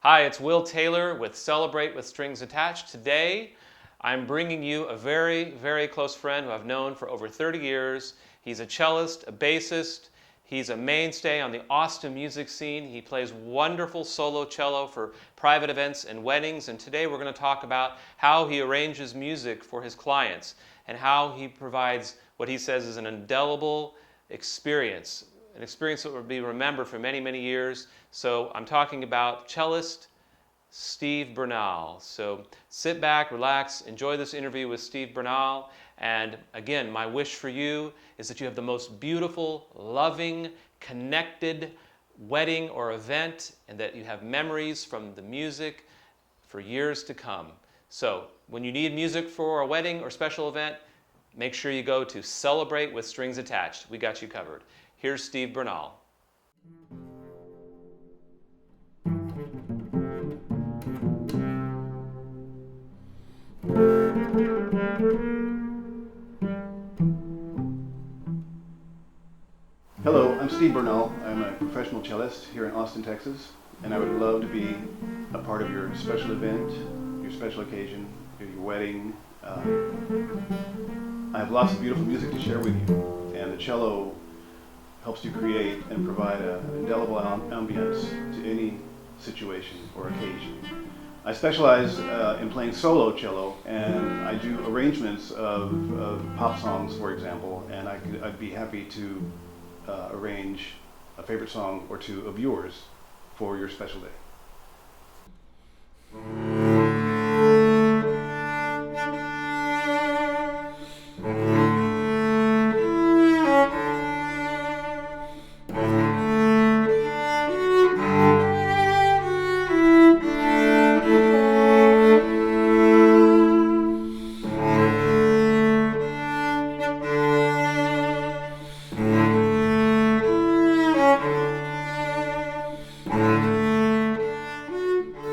Hi, it's Will Taylor with Celebrate with Strings Attached. Today, I'm bringing you a very, very close friend who I've known for over 30 years. He's a cellist, a bassist. He's a mainstay on the Austin music scene. He plays wonderful solo cello for private events and weddings. And today we're going to talk about how he arranges music for his clients and how he provides what he says is an indelible experience. An experience that will be remembered for many, many years. So I'm talking about cellist Steve Bernal. So sit back, relax, enjoy this interview with Steve Bernal. And again, my wish for you is that you have the most beautiful, loving, connected wedding or event, and that you have memories from the music for years to come. So when you need music for a wedding or special event, make sure you go to Celebrate with Strings Attached. We got you covered. Here's Steve Bernal. Hello, I'm Steve Bernal. I'm a professional cellist here in Austin, Texas, and I would love to be a part of your special event, your special occasion, your wedding. I have lots of beautiful music to share with you, and the cello helps to create and provide an indelible ambience to any situation or occasion. I specialize in playing solo cello, and I do arrangements of pop songs, for example, and I'd be happy to arrange a favorite song or two of yours for your special day.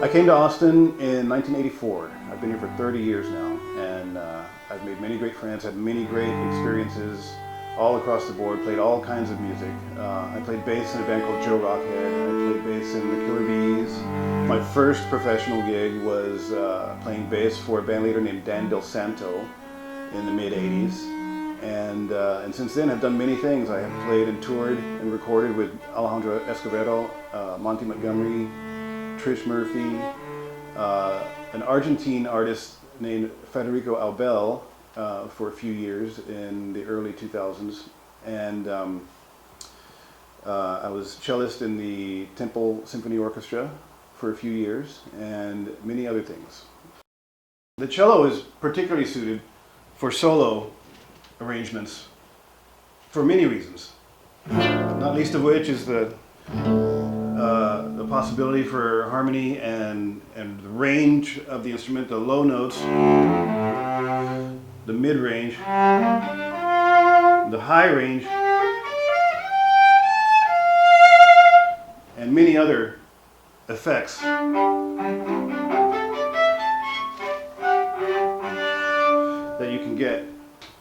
I came to Austin in 1984. I've been here for 30 years now, and I've made many great friends, had many great experiences all across the board, played all kinds of music. I played bass in a band called Joe Rockhead. I played bass in the Killer Bees. My first professional gig was playing bass for a band leader named Dan Del Santo in the mid-'80s. And since then I've done many things. I have played and toured and recorded with Alejandro Escovedo, Monty Montgomery, Trish Murphy, an Argentine artist named Federico Albel for a few years in the early 2000s, and I was cellist in the Temple Symphony Orchestra for a few years, and many other things. The cello is particularly suited for solo arrangements for many reasons, not least of which is the possibility for harmony and the range of the instrument, the low notes, the mid-range, the high range, and many other effects that you can get.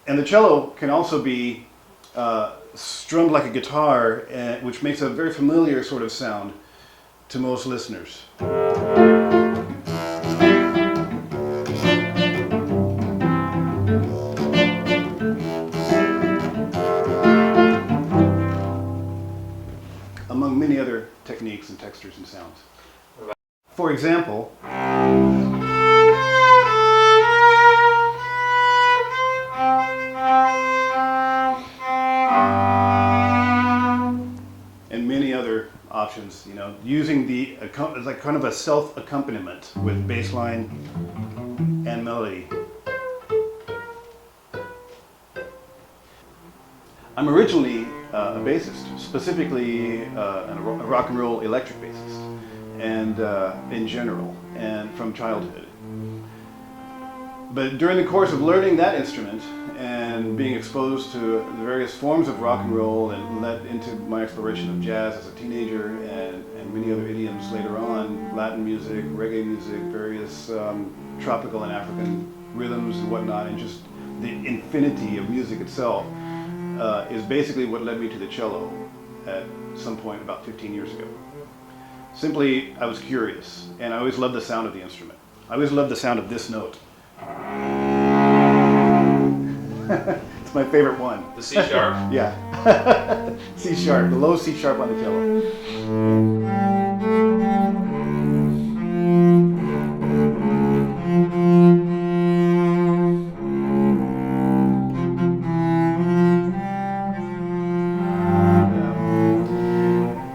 And the cello can also be strummed like a guitar, which makes a very familiar sort of sound to most listeners. Among many other techniques and textures and sounds. For example, options, using it's like kind of a self-accompaniment with bass line and melody. I'm originally a bassist, specifically a rock and roll electric bassist, and in general, and from childhood. But during the course of learning that instrument and being exposed to the various forms of rock and roll and led into my exploration of jazz as a teenager and many other idioms later on, Latin music, reggae music, various tropical and African rhythms and whatnot, and just the infinity of music itself is basically what led me to the cello at some point about 15 years ago. Simply, I was curious, and I always loved the sound of the instrument. I always loved the sound of this note. It's my favorite one. The C sharp? Yeah. C sharp, the low C sharp on the cello.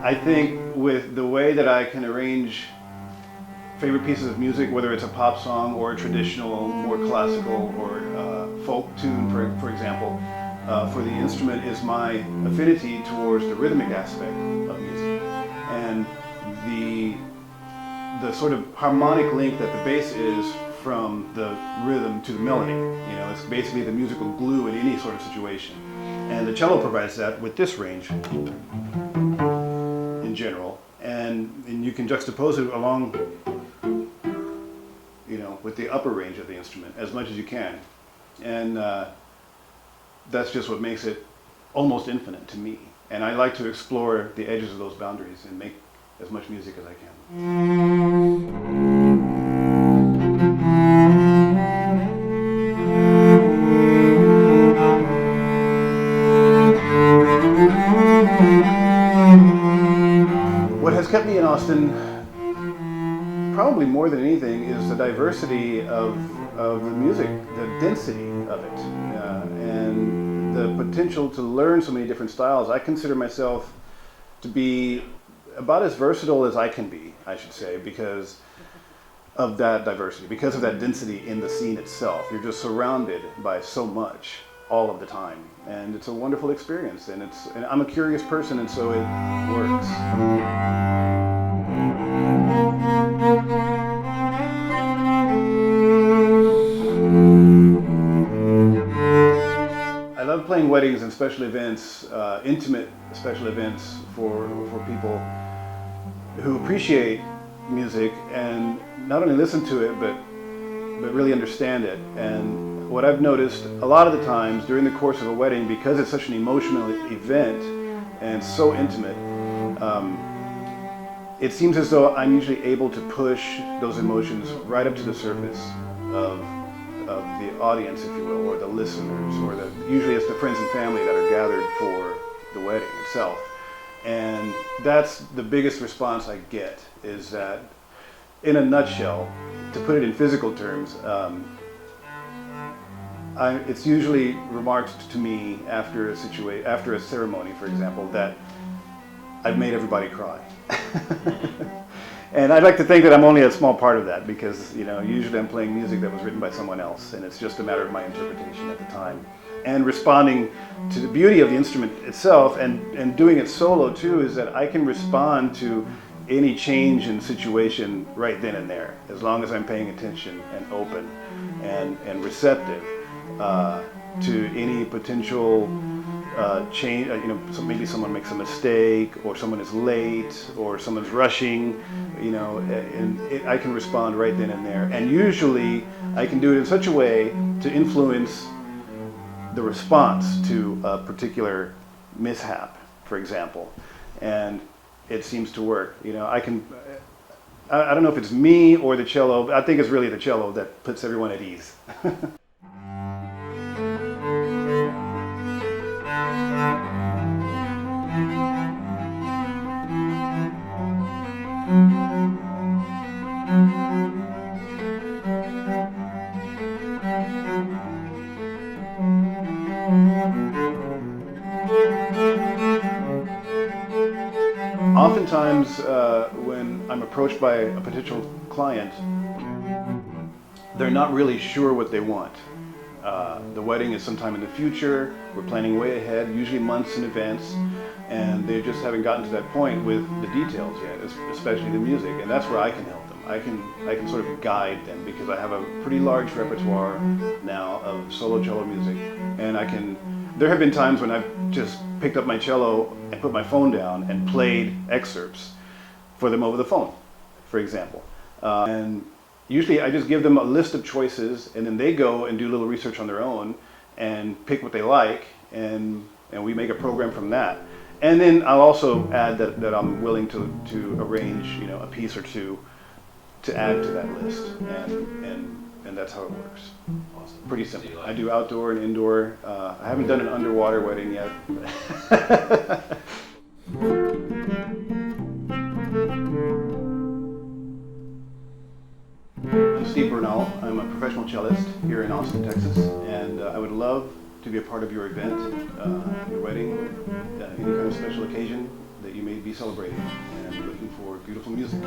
I think with the way that I can arrange favorite pieces of music, whether it's a pop song or a traditional, more classical or folk tune, for example, for the instrument is my affinity towards the rhythmic aspect of music and the sort of harmonic link that the bass is from the rhythm to the melody. You know, it's basically the musical glue in any sort of situation. And the cello provides that with this range in general, and you can juxtapose it along, you know, with the upper range of the instrument as much as you can, and that's just what makes it almost infinite to me. And I like to explore the edges of those boundaries and make as much music as I can. What has kept me in Austin, probably more than anything, is the diversity of the music, the density of it, and the potential to learn so many different styles. I consider myself to be about as versatile as I can be, I should say, because of that diversity, because of that density in the scene itself. You're just surrounded by so much all of the time, and it's a wonderful experience, and I'm a curious person, and so it works. I love playing weddings and special events, intimate special events for people who appreciate music and not only listen to it, but really understand it. And what I've noticed a lot of the times during the course of a wedding, because it's such an emotional event and so intimate, it seems as though I'm usually able to push those emotions right up to the surface of the audience, if you will, or the listeners, or usually it's the friends and family that are gathered for the wedding itself. And that's the biggest response I get, is that, in a nutshell, to put it in physical terms, it's usually remarked to me after a ceremony, for example, that I've made everybody cry. And I'd like to think that I'm only a small part of that, because, you know, usually I'm playing music that was written by someone else, and it's just a matter of my interpretation at the time. And responding to the beauty of the instrument itself, and doing it solo too, is that I can respond to any change in situation right then and there, as long as I'm paying attention and open and receptive to any potential change. You know, so maybe someone makes a mistake, or someone is late, or someone's rushing, you know, and I can respond right then and there. And usually I can do it in such a way to influence the response to a particular mishap, for example, and it seems to work. You know, I don't know if it's me or the cello, but I think it's really the cello that puts everyone at ease. Oftentimes, when I'm approached by a potential client, they're not really sure what they want. The wedding is sometime in the future. We're planning way ahead, usually months in advance, and they just haven't gotten to that point with the details yet, especially the music. And that's where I can help them. I can sort of guide them, because I have a pretty large repertoire now of solo cello music, and there have been times when I've just picked up my cello and put my phone down and played excerpts for them over the phone, for example. And usually I just give them a list of choices, and then they go and do a little research on their own and pick what they like, and we make a program from that. And then I'll also add that I'm willing to arrange, you know, a piece or two to add to that list, and that's how it works. Awesome. Pretty simple. Do you like I do outdoor and indoor. I haven't done an underwater wedding yet. I'm Steve Bernal. I'm a professional cellist here in Austin, Texas, and I would love to be a part of your event, your wedding, any kind of special occasion that you may be celebrating, and I'm looking for beautiful music.